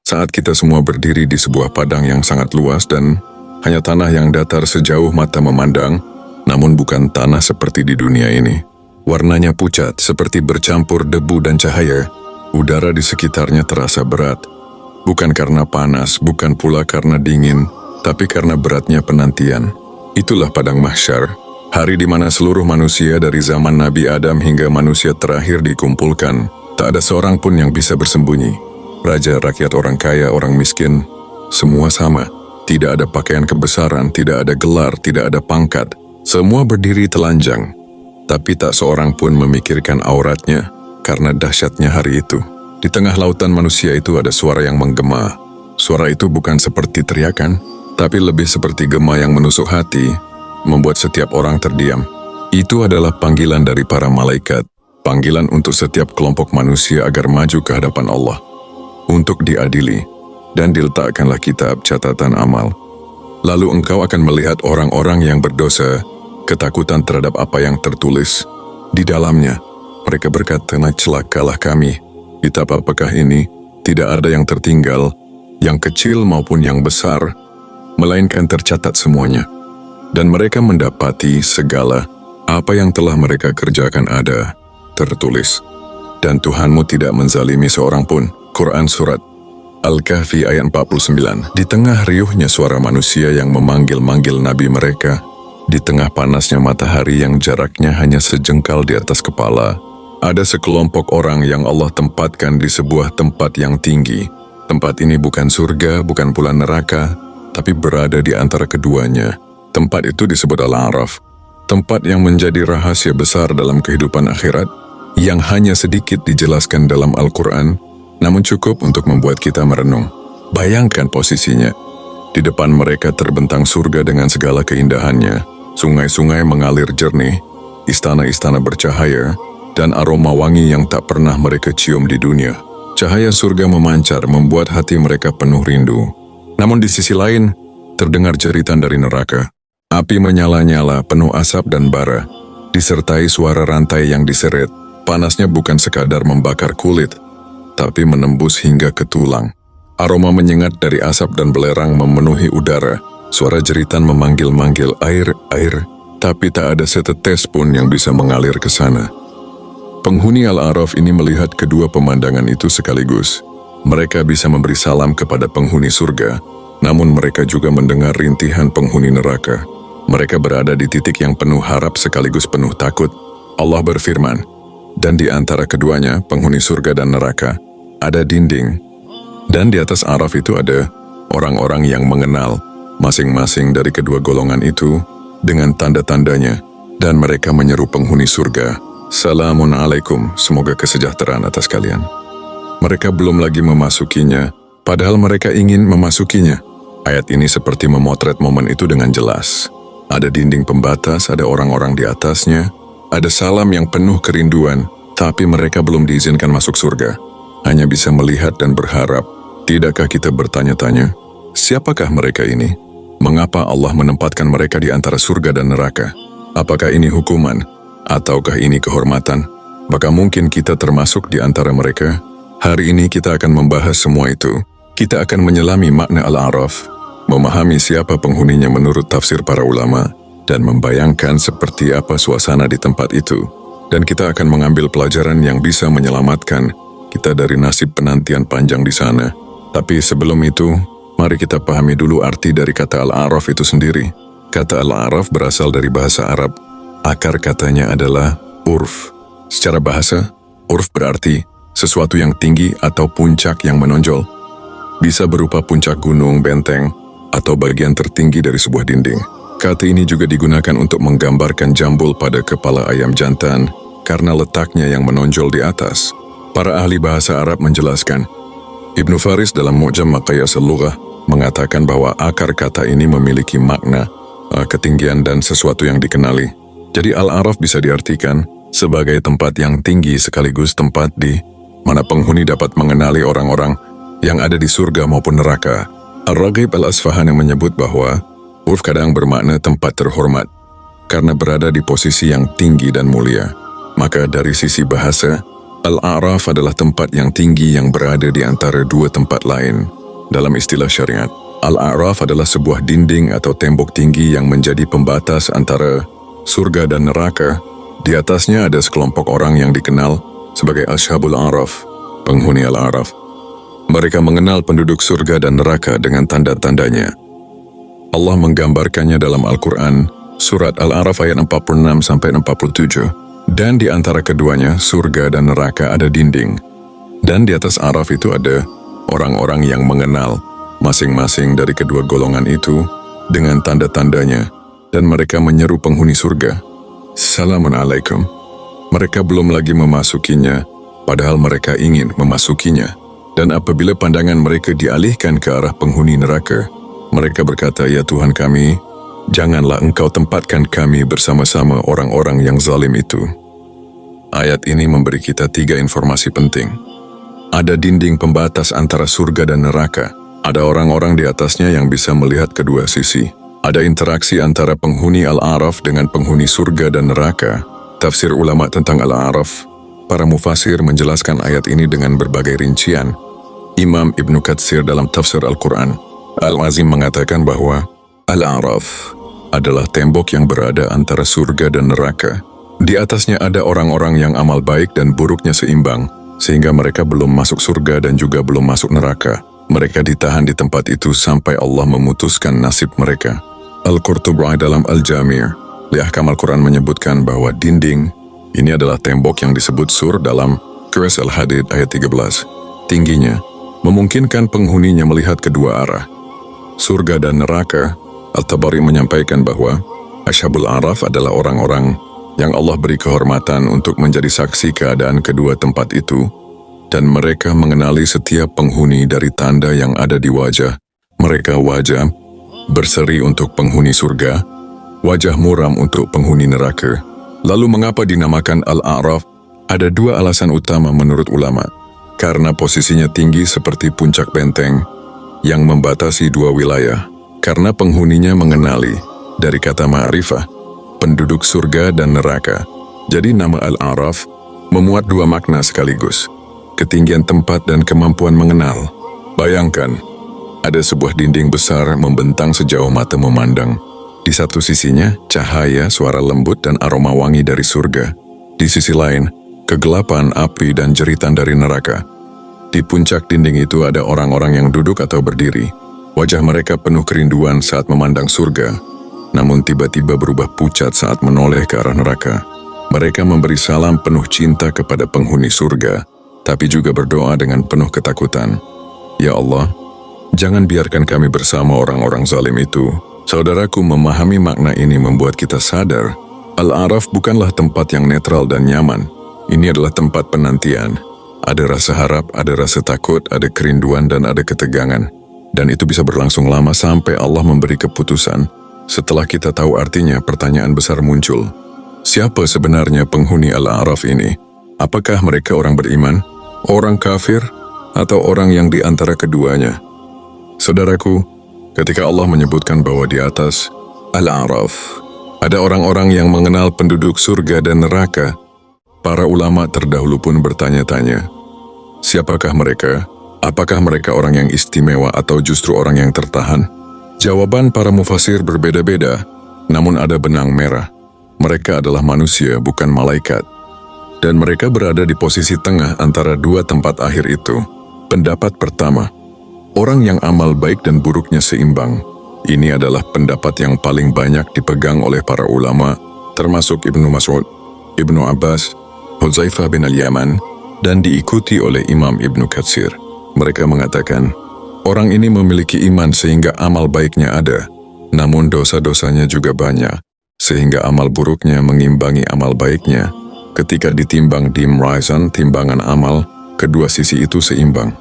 Saat kita semua berdiri di sebuah padang yang sangat luas dan hanya tanah yang datar sejauh mata memandang, namun bukan tanah seperti di dunia ini. Warnanya pucat seperti bercampur debu dan cahaya. Udara di sekitarnya terasa berat. Bukan karena panas, bukan pula karena dingin, tapi karena beratnya penantian. Itulah padang mahsyar, hari di mana seluruh manusia dari zaman Nabi Adam hingga manusia terakhir dikumpulkan. Tak ada seorang pun yang bisa bersembunyi. Raja, rakyat, orang kaya, orang miskin, semua sama. Tidak ada pakaian kebesaran, tidak ada gelar, tidak ada pangkat. Semua berdiri telanjang. Tapi tak seorang pun memikirkan auratnya karena dahsyatnya hari itu. Di tengah lautan manusia itu ada suara yang menggema. Suara itu bukan seperti teriakan, tapi lebih seperti gema yang menusuk hati, membuat setiap orang terdiam. Itu adalah panggilan dari para malaikat, panggilan untuk setiap kelompok manusia agar maju ke hadapan Allah, untuk diadili, dan diletakkanlah kitab catatan amal. Lalu engkau akan melihat orang-orang yang berdosa, ketakutan terhadap apa yang tertulis di dalamnya. Mereka berkata, celakalah kami. Kitab apakah ini? Tidak ada yang tertinggal, yang kecil maupun yang besar, melainkan tercatat semuanya. Dan mereka mendapati segala apa yang telah mereka kerjakan ada tertulis. Dan Tuhanmu tidak menzalimi seorang pun. Quran Surat Al-Kahfi ayat 49. Di tengah riuhnya suara manusia yang memanggil-manggil nabi mereka, di tengah panasnya matahari yang jaraknya hanya sejengkal di atas kepala, ada sekelompok orang yang Allah tempatkan di sebuah tempat yang tinggi. Tempat ini bukan surga, bukan pula neraka, tapi berada di antara keduanya. Tempat itu disebut Al-A'raf, tempat yang menjadi rahasia besar dalam kehidupan akhirat, yang hanya sedikit dijelaskan dalam Al-Quran, namun cukup untuk membuat kita merenung. Bayangkan posisinya. Di depan mereka terbentang surga dengan segala keindahannya. Sungai-sungai mengalir jernih, istana-istana bercahaya, dan aroma wangi yang tak pernah mereka cium di dunia. Cahaya surga memancar membuat hati mereka penuh rindu. Namun di sisi lain, terdengar jeritan dari neraka. Api menyala-nyala, penuh asap dan bara, disertai suara rantai yang diseret. Panasnya bukan sekadar membakar kulit, tapi menembus hingga ke tulang. Aroma menyengat dari asap dan belerang memenuhi udara. Suara jeritan memanggil-manggil air, air, tapi tak ada setetes pun yang bisa mengalir ke sana. Penghuni Al-A'raf ini melihat kedua pemandangan itu sekaligus. Mereka bisa memberi salam kepada penghuni surga, namun mereka juga mendengar rintihan penghuni neraka. Mereka berada di titik yang penuh harap sekaligus penuh takut. Allah berfirman, dan di antara keduanya, penghuni surga dan neraka, ada dinding. Dan di atas Araf itu ada orang-orang yang mengenal masing-masing dari kedua golongan itu dengan tanda-tandanya, dan mereka menyeru penghuni surga, "Salamun alaikum, semoga kesejahteraan atas kalian." Mereka belum lagi memasukinya, padahal mereka ingin memasukinya. Ayat ini seperti memotret momen itu dengan jelas. Ada dinding pembatas, ada orang-orang di atasnya, ada salam yang penuh kerinduan, tapi mereka belum diizinkan masuk surga. Hanya bisa melihat dan berharap. Tidakkah kita bertanya-tanya, siapakah mereka ini? Mengapa Allah menempatkan mereka di antara surga dan neraka? Apakah ini hukuman? Ataukah ini kehormatan? Maka mungkin kita termasuk di antara mereka? Hari ini kita akan membahas semua itu. Kita akan menyelami makna Al-A'raf, memahami siapa penghuninya menurut tafsir para ulama, dan membayangkan seperti apa suasana di tempat itu. Dan kita akan mengambil pelajaran yang bisa menyelamatkan kita dari nasib penantian panjang di sana. Tapi sebelum itu, mari kita pahami dulu arti dari kata Al-A'raf itu sendiri. Kata Al-A'raf berasal dari bahasa Arab. Akar katanya adalah urf. Secara bahasa, urf berarti sesuatu yang tinggi atau puncak yang menonjol. Bisa berupa puncak gunung, benteng, atau bagian tertinggi dari sebuah dinding. Kata ini juga digunakan untuk menggambarkan jambul pada kepala ayam jantan karena letaknya yang menonjol di atas. Para ahli bahasa Arab menjelaskan, Ibnu Faris dalam Mu'jam Maqayas Al-Lughah mengatakan bahwa akar kata ini memiliki makna, ketinggian dan sesuatu yang dikenali. Jadi Al-A'raf bisa diartikan sebagai tempat yang tinggi sekaligus tempat di mana penghuni dapat mengenali orang-orang yang ada di surga maupun neraka. Ar-Raghib Al-Asfahani menyebut bahwa urf kadang bermakna tempat terhormat karena berada di posisi yang tinggi dan mulia. Maka dari sisi bahasa, Al-A'raf adalah tempat yang tinggi yang berada di antara dua tempat lain. dalam istilah syariat. Al-A'raf adalah sebuah dinding atau tembok tinggi yang menjadi pembatas antara surga dan neraka. Di atasnya ada sekelompok orang yang dikenal sebagai Ashabul A'raf, penghuni Al-A'raf. Mereka mengenal penduduk surga dan neraka dengan tanda-tandanya. Allah menggambarkannya dalam Al-Quran, surat Al-A'raf ayat 46-47. Dan di antara keduanya, surga dan neraka ada dinding. Dan di atas A'raf itu ada orang-orang yang mengenal masing-masing dari kedua golongan itu dengan tanda-tandanya, dan mereka menyeru penghuni surga, "Salamun alaikum." Mereka belum lagi memasukinya, padahal mereka ingin memasukinya. Dan apabila pandangan mereka dialihkan ke arah penghuni neraka, mereka berkata, "Ya Tuhan kami, janganlah Engkau tempatkan kami bersama-sama orang-orang yang zalim itu." Ayat ini memberi kita 3 informasi penting. Ada dinding pembatas antara surga dan neraka. Ada orang-orang di atasnya yang bisa melihat kedua sisi. Ada interaksi antara penghuni Al-A'raf dengan penghuni surga dan neraka. Tafsir ulama tentang Al-A'raf, para mufasir menjelaskan ayat ini dengan berbagai rincian. Imam Ibnu Katsir dalam tafsir Al-Quran Al-Azim mengatakan bahwa Al-A'raf adalah tembok yang berada antara surga dan neraka. Di atasnya ada orang-orang yang amal baik dan buruknya seimbang, sehingga mereka belum masuk surga dan juga belum masuk neraka. Mereka ditahan di tempat itu sampai Allah memutuskan nasib mereka. Al-Qurtubi dalam Al-Jami' li Ahkam Al-Quran menyebutkan bahwa dinding ini adalah tembok yang disebut sur dalam Qur'an Al-Hadid ayat 13. Tingginya memungkinkan penghuninya melihat kedua arah, surga dan neraka. Al-Tabari menyampaikan bahwa Ashabul A'raf adalah orang-orang yang Allah beri kehormatan untuk menjadi saksi keadaan kedua tempat itu, dan mereka mengenali setiap penghuni dari tanda yang ada di wajah. Mereka wajah berseri untuk penghuni surga, wajah muram untuk penghuni neraka. Lalu mengapa dinamakan Al-A'raf? Ada 2 alasan utama menurut ulama. Karena posisinya tinggi seperti puncak benteng yang membatasi 2 wilayah. Karena penghuninya mengenali dari kata ma'rifah, penduduk surga dan neraka. Jadi nama Al-A'raf memuat 2 makna sekaligus. Ketinggian tempat dan kemampuan mengenal. Bayangkan, ada sebuah dinding besar membentang sejauh mata memandang. Di satu sisinya, cahaya, suara lembut dan aroma wangi dari surga. Di sisi lain, kegelapan, api dan jeritan dari neraka. Di puncak dinding itu ada orang-orang yang duduk atau berdiri. Wajah mereka penuh kerinduan saat memandang surga, namun tiba-tiba berubah pucat saat menoleh ke arah neraka. Mereka memberi salam penuh cinta kepada penghuni surga, tapi juga berdoa dengan penuh ketakutan. Ya Allah, jangan biarkan kami bersama orang-orang zalim itu. Saudaraku, memahami makna ini membuat kita sadar, Al-A'raf bukanlah tempat yang netral dan nyaman. Ini adalah tempat penantian. Ada rasa harap, ada rasa takut, ada kerinduan dan ada ketegangan. Dan itu bisa berlangsung lama sampai Allah memberi keputusan. Setelah kita tahu artinya, pertanyaan besar muncul. Siapa sebenarnya penghuni Al-A'raf ini? Apakah mereka orang beriman, orang kafir, atau orang yang di antara keduanya? Saudaraku, ketika Allah menyebutkan bahwa di atas Al-A'raf ada orang-orang yang mengenal penduduk surga dan neraka, para ulama terdahulu pun bertanya-tanya, siapakah mereka? Apakah mereka orang yang istimewa atau justru orang yang tertahan? Jawaban para mufasir berbeda-beda, namun ada benang merah. Mereka adalah manusia, bukan malaikat. Dan mereka berada di posisi tengah antara 2 tempat akhir itu. Pendapat pertama, orang yang amal baik dan buruknya seimbang. Ini adalah pendapat yang paling banyak dipegang oleh para ulama, termasuk Ibnu Mas'ud, Ibnu Abbas, Hudzaifah bin Al-Yaman, dan diikuti oleh Imam Ibnu Katsir. Mereka mengatakan, orang ini memiliki iman sehingga amal baiknya ada, namun dosa-dosanya juga banyak, sehingga amal buruknya mengimbangi amal baiknya. Ketika ditimbang di mizan timbangan amal, kedua sisi itu seimbang.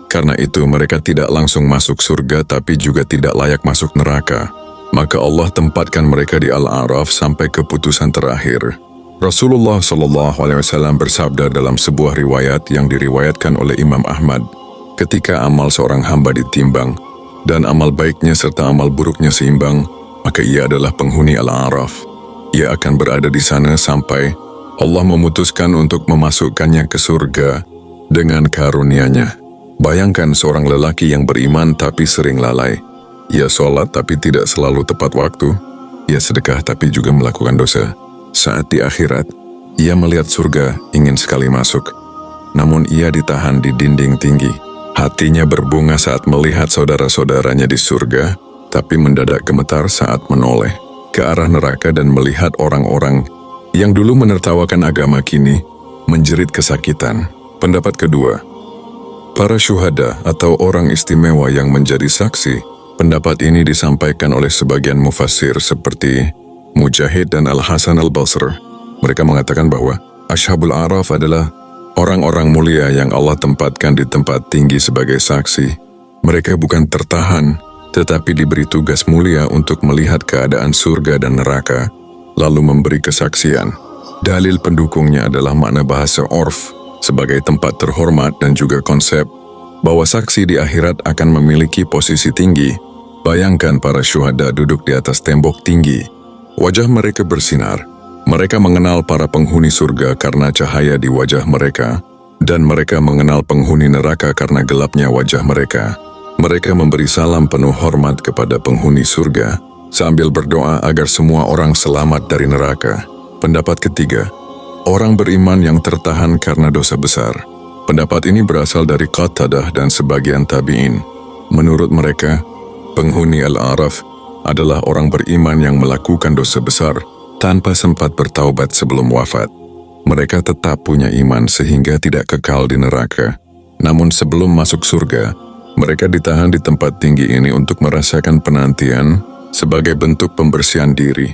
Karena itu mereka tidak langsung masuk surga tapi juga tidak layak masuk neraka. Maka Allah tempatkan mereka di Al-A'raf sampai keputusan terakhir. Rasulullah SAW bersabda dalam sebuah riwayat yang diriwayatkan oleh Imam Ahmad, ketika amal seorang hamba ditimbang dan amal baiknya serta amal buruknya seimbang, maka ia adalah penghuni Al-A'raf. Ia akan berada di sana sampai Allah memutuskan untuk memasukkannya ke surga dengan karunia-Nya. Bayangkan seorang lelaki yang beriman tapi sering lalai. Ia sholat tapi tidak selalu tepat waktu. Ia sedekah tapi juga melakukan dosa. Saat di akhirat, ia melihat surga, ingin sekali masuk. Namun ia ditahan di dinding tinggi. Hatinya berbunga saat melihat saudara-saudaranya di surga, tapi mendadak gemetar saat menoleh ke arah neraka dan melihat orang-orang yang dulu menertawakan agama kini menjerit kesakitan. Pendapat kedua, para syuhada atau orang istimewa yang menjadi saksi. Pendapat ini disampaikan oleh sebagian mufassir seperti Mujahid dan Al-Hasan Al-Basr. Mereka mengatakan bahwa Ashabul Araf adalah orang-orang mulia yang Allah tempatkan di tempat tinggi sebagai saksi. Mereka bukan tertahan, tetapi diberi tugas mulia untuk melihat keadaan surga dan neraka, lalu memberi kesaksian. Dalil pendukungnya adalah makna bahasa Orf sebagai tempat terhormat dan juga konsep bahwa saksi di akhirat akan memiliki posisi tinggi. Bayangkan para syuhada duduk di atas tembok tinggi. Wajah mereka bersinar. Mereka mengenal para penghuni surga karena cahaya di wajah mereka, dan mereka mengenal penghuni neraka karena gelapnya wajah mereka. Mereka memberi salam penuh hormat kepada penghuni surga, sambil berdoa agar semua orang selamat dari neraka. Pendapat ketiga, orang beriman yang tertahan karena dosa besar. Pendapat ini berasal dari Qatadah dan sebagian tabi'in. Menurut mereka, penghuni Al-Araf adalah orang beriman yang melakukan dosa besar tanpa sempat bertaubat sebelum wafat. Mereka tetap punya iman sehingga tidak kekal di neraka. Namun sebelum masuk surga, mereka ditahan di tempat tinggi ini untuk merasakan penantian sebagai bentuk pembersihan diri.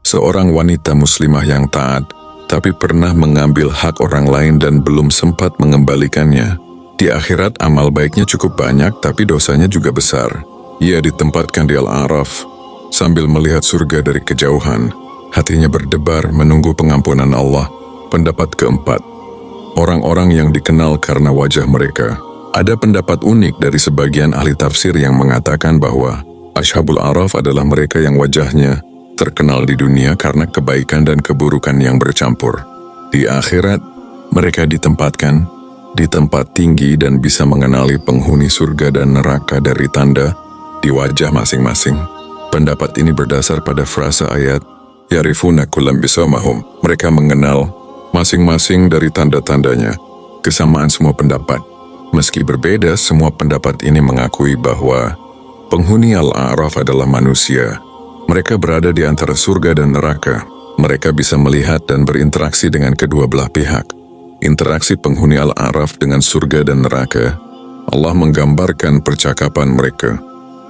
Seorang wanita muslimah yang taat, tapi pernah mengambil hak orang lain dan belum sempat mengembalikannya. Di akhirat amal baiknya cukup banyak tapi dosanya juga besar. Ia ditempatkan di Al-Araf sambil melihat surga dari kejauhan. Hatinya berdebar menunggu pengampunan Allah. Pendapat keempat, orang-orang yang dikenal karena wajah mereka. Ada pendapat unik dari sebagian ahli tafsir yang mengatakan bahwa Ashabul Araf adalah mereka yang wajahnya terkenal di dunia karena kebaikan dan keburukan yang bercampur. Di akhirat, mereka ditempatkan di tempat tinggi dan bisa mengenali penghuni surga dan neraka dari tanda di wajah masing-masing. Pendapat ini berdasar pada frasa ayat Yarifuna kullam bisamahum. Mereka mengenal masing-masing dari tanda-tandanya. Kesamaan semua pendapat. Meski berbeda, semua pendapat ini mengakui bahwa penghuni Al-A'raf adalah manusia. Mereka berada di antara surga dan neraka. Mereka bisa melihat dan berinteraksi dengan kedua belah pihak. Interaksi penghuni Al-A'raf dengan surga dan neraka, Allah menggambarkan percakapan mereka.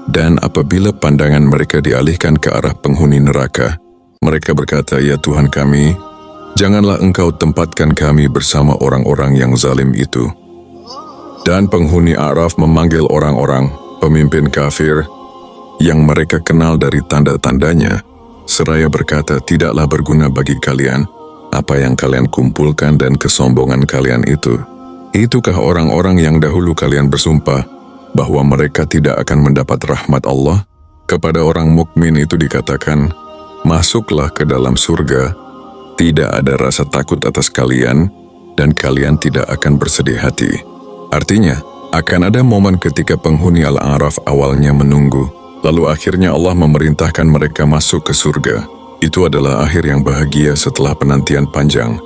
Dan apabila pandangan mereka dialihkan ke arah penghuni neraka, mereka berkata, "Ya Tuhan kami, janganlah Engkau tempatkan kami bersama orang-orang yang zalim itu." Dan penghuni A'raf memanggil orang-orang, pemimpin kafir, yang mereka kenal dari tanda-tandanya, seraya berkata, "Tidaklah berguna bagi kalian apa yang kalian kumpulkan dan kesombongan kalian itu. Itukah orang-orang yang dahulu kalian bersumpah bahwa mereka tidak akan mendapat rahmat Allah?" Kepada orang mukmin itu dikatakan, "Masuklah ke dalam surga, tidak ada rasa takut atas kalian, dan kalian tidak akan bersedih hati." Artinya, akan ada momen ketika penghuni Al-A'raf awalnya menunggu, lalu akhirnya Allah memerintahkan mereka masuk ke surga. Itu adalah akhir yang bahagia setelah penantian panjang.